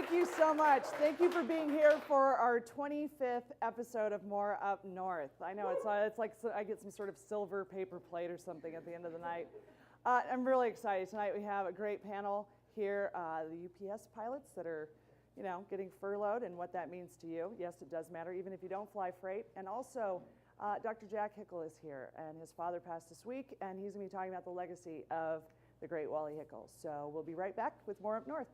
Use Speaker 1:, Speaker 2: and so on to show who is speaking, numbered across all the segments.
Speaker 1: Thank you so much. Thank you for being here for our 25th episode of Moore Up North. I know it's like I get some sort of silver paper plate or something at the end of the night. I'm really excited. Tonight we have a great panel here, the UPS pilots that are, getting furloughed and what that means to you. Yes, it does matter, even if you don't fly freight. And also, Dr. Jack Hickel is here, and his father passed this week, and he's going to be talking about the legacy of the great Wally Hickel. So we'll be right back with Moore Up North.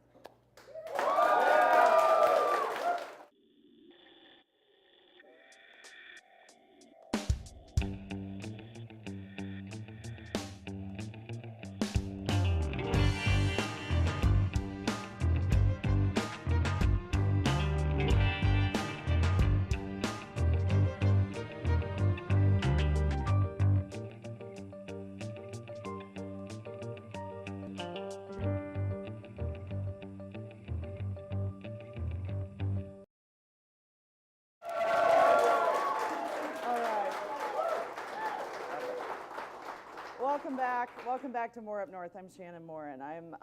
Speaker 1: Welcome back to Moore Up North. I'm Shannon Moore, and I'm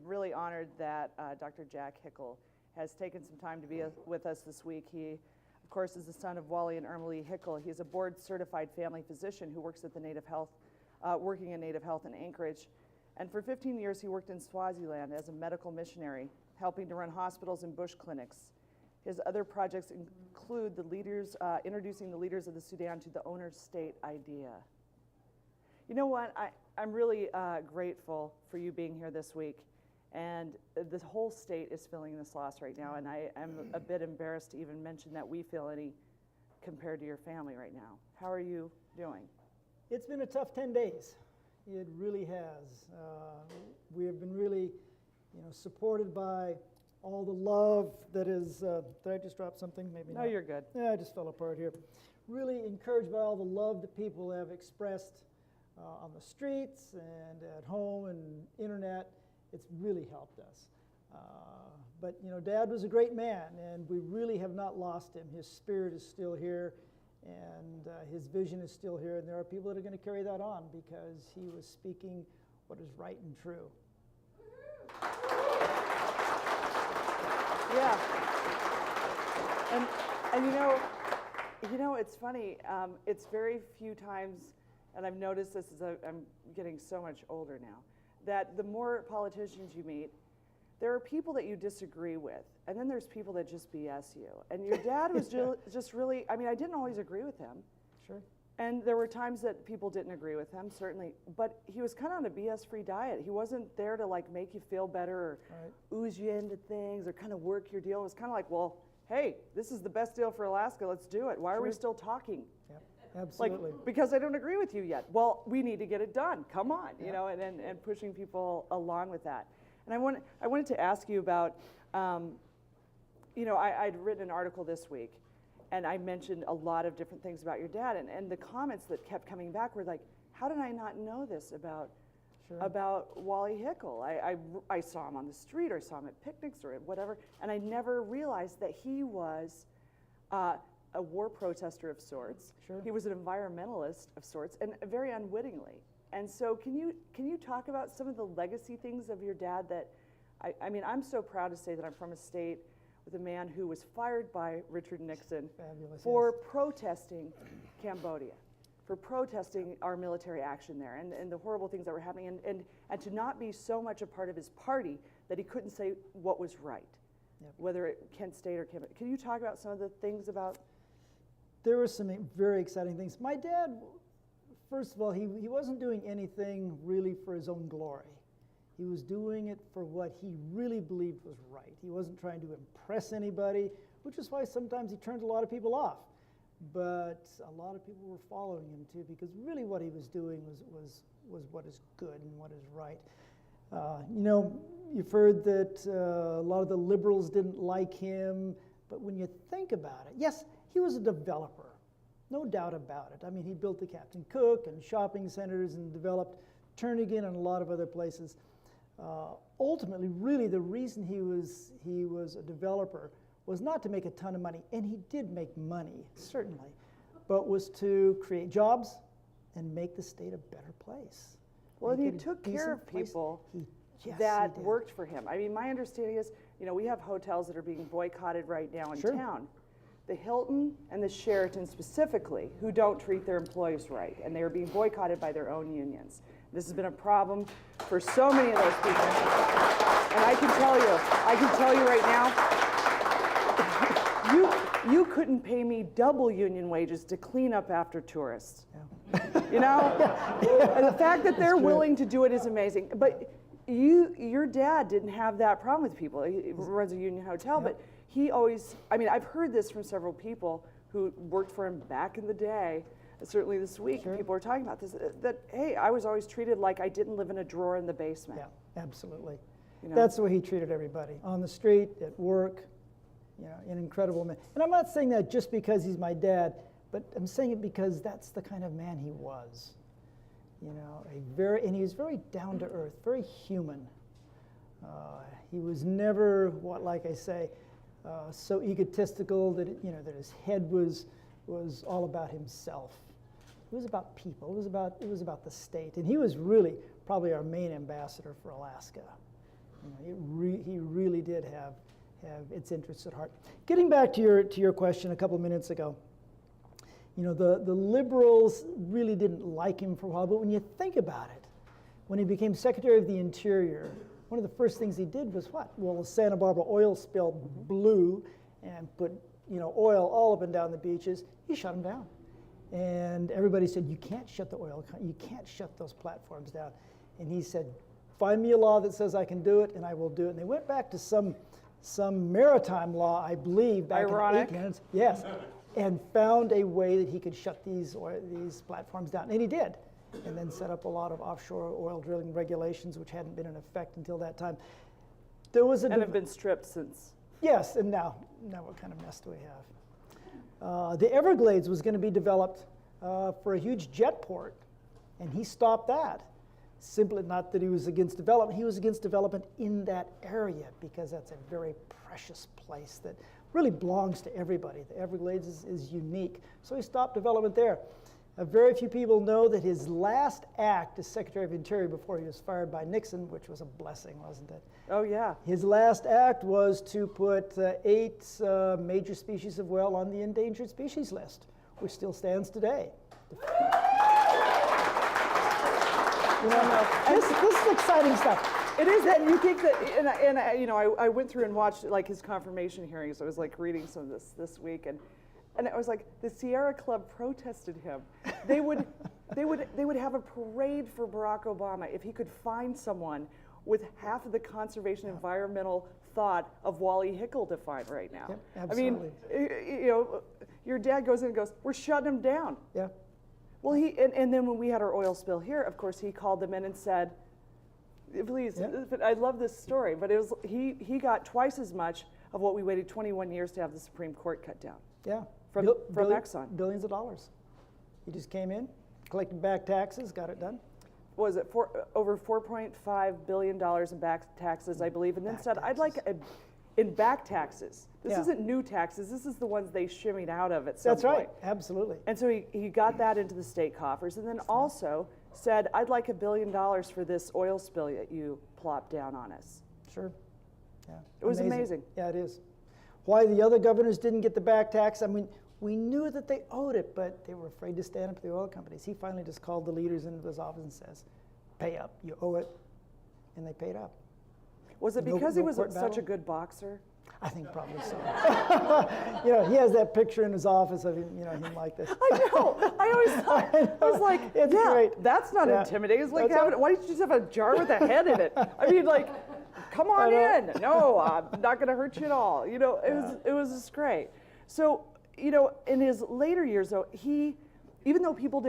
Speaker 1: really honored that Dr. Jack Hickel has taken some time to be with us this week. He, of course, is the son of Wally and Irma Lee Hickel. He's a board-certified family physician who works at the working in Native Health in Anchorage. And for 15 years, he worked in Swaziland as a medical missionary, helping to run hospitals and bush clinics. His other projects include introducing the leaders of the Sudan to the owner state idea. You know what? I'm really grateful for you being here this week. And the whole state is feeling this loss right now. And I'm a bit embarrassed to even mention that we feel any compared to your family right now. How are you doing?
Speaker 2: It's been a tough 10 days. It really has. We have been really, supported by all the love that is, did I just drop something? Maybe not.
Speaker 1: No, you're good.
Speaker 2: Yeah, I just fell apart here. Really encouraged by all the love that people have expressed on the streets and at home and internet. It's really helped us. But Dad was a great man, and we really have not lost him. His spirit is still here, and his vision is still here, and there are people that are going to carry that on because he was speaking what is right and true.
Speaker 1: Yeah. And it's funny. It's very few times, and I've noticed this as I'm getting so much older now, that the more politicians you meet, there are people that you disagree with, and then there's people that just BS you. And your dad was just really, I didn't always agree with him.
Speaker 2: Sure.
Speaker 1: And there were times that people didn't agree with him, certainly, but he was kind of on a BS-free diet. He wasn't there to make you feel better or ooze you into things or kind of work your deal. It was kind of like, well, hey, this is the best deal for Alaska, let's do it. Why are we still talking?
Speaker 2: Yep. Absolutely.
Speaker 1: Because I don't agree with you yet. Well, we need to get it done. Come on, and pushing people along with that. And I wanted to ask you about, I'd written an article this week, and I mentioned a lot of different things about your dad, and the comments that kept coming back were like, how did I not know this about Wally Hickel? I saw him on the street, or saw him at picnics, or whatever, and I never realized that he was a war protester of sorts.
Speaker 2: Sure.
Speaker 1: He was an environmentalist of sorts, and very unwittingly. And so can you talk about some of the legacy things of your dad that, I'm so proud to say that I'm from a state with a man who was fired by Richard Nixon for protesting Cambodia, for protesting our military action there and the horrible things that were happening, and to not be so much a part of his party that he couldn't say what was right, whether it Kent State or Cambodia. Can you talk about some of the things about?
Speaker 2: There were some very exciting things. My dad, first of all, he wasn't doing anything really for his own glory. He was doing it for what he really believed was right. He wasn't trying to impress anybody, which is why sometimes he turned a lot of people off. But a lot of people were following him too, because really what he was doing was what is good and what is right. You've heard that a lot of the liberals didn't like him, but when you think about it, yes, he was a developer, no doubt about it. He built the Captain Cook and shopping centers and developed Turnagain and a lot of other places. Ultimately, really, the reason he was a developer was not to make a ton of money, and he did make money, certainly, but was to create jobs and make the state a better place.
Speaker 1: Well, and he took care of people.
Speaker 2: Yes,
Speaker 1: that
Speaker 2: he did.
Speaker 1: worked for him. I mean, my understanding is, we have hotels that are being boycotted right now in
Speaker 2: Sure.
Speaker 1: town. The Hilton and the Sheraton specifically, who don't treat their employees right, and they are being boycotted by their own unions. This has been a problem for so many of those people. And I can tell you right now, you couldn't pay me double union wages to clean up after tourists.
Speaker 2: Yeah.
Speaker 1: And the fact that they're willing to do it is amazing. But your dad didn't have that problem with people. He runs a union hotel, but he always, I've heard this from several people who worked for him back in the day, certainly this week, people were talking about this, that, hey, I was always treated like I didn't live in a drawer in the basement.
Speaker 2: Yeah, absolutely. That's the way he treated everybody, on the street, at work, an incredible man. And I'm not saying that just because he's my dad, but I'm saying it because that's the kind of man he was. And he was very down to earth, very human. He was never, like I say, so egotistical that that his head was all about himself. It was about people. It was about the state, and he was really probably our main ambassador for Alaska. He really did have its interests at heart. Getting back to your question a couple of minutes ago, the liberals really didn't like him for a while, but when you think about it, when he became Secretary of the Interior, one of the first things he did was what? Well, the Santa Barbara oil spill blew and put oil all up and down the beaches. He shut them down. And everybody said, you can't shut you can't shut those platforms down. And he said, find me a law that says I can do it, and I will do it. And they went back to some maritime law, I believe, back
Speaker 1: Ironic.
Speaker 2: in the 1800s. Yes, and found a way that he could shut these platforms down. And he did. And then set up a lot of offshore oil drilling regulations, which hadn't been in effect until that time. There was and
Speaker 1: have been stripped since.
Speaker 2: Yes, and now what kind of mess do we have? The Everglades was going to be developed for a huge jet port, and he stopped that. Simply, not that he was against development, he was against development in that area because that's a very precious place that really belongs to everybody. The Everglades is unique, so he stopped development there. Very few people know that his last act as Secretary of Interior before he was fired by Nixon, which was a blessing, wasn't it?
Speaker 1: Oh, yeah.
Speaker 2: His last act was to put 8 major species of whale on the endangered species list, which still stands today. This is exciting stuff.
Speaker 1: It is that you think that, and I went through and watched like his confirmation hearings. I was like reading some of this week, and it was like the Sierra Club protested him. They would have a parade for Barack Obama if he could find someone with half of the conservation environmental thought of Wally Hickel to find right now.
Speaker 2: Yep, absolutely.
Speaker 1: Your dad goes in and goes, we're shutting him down.
Speaker 2: Yeah.
Speaker 1: Well, and then when we had our oil spill here, of course, he called them in and said, please, I love this story, but it was he got twice as much of what we waited 21 years to have the Supreme Court cut down.
Speaker 2: Yeah.
Speaker 1: From Exxon.
Speaker 2: Billions of dollars. He just came in, collected back taxes, got it done.
Speaker 1: What was it over $4.5 billion in back taxes, I believe, and then said, I'd like in back taxes. This isn't new taxes. This is the ones they shimmied out of at some point.
Speaker 2: That's right. Absolutely.
Speaker 1: And so he got that into the state coffers, and then also said, I'd like $1 billion for this oil spill that you plopped down on us.
Speaker 2: Sure. Yeah.
Speaker 1: It was amazing.
Speaker 2: Yeah, it is. Why the other governors didn't get the back tax, we knew that they owed it, but they were afraid to stand up to the oil companies. He finally just called the leaders into his office and says, pay up, you owe it, and they paid up.
Speaker 1: Was it because he was such a good boxer?
Speaker 2: I think probably so. He has that picture in his office of him like this.
Speaker 1: I know. I always thought, I was like,
Speaker 2: it's great.
Speaker 1: That's not intimidating. It's like why don't you just have a jar with a head in it? Come on in. No, I'm not going to hurt you at all. It was just great. So, in his later years, though, even though people didn't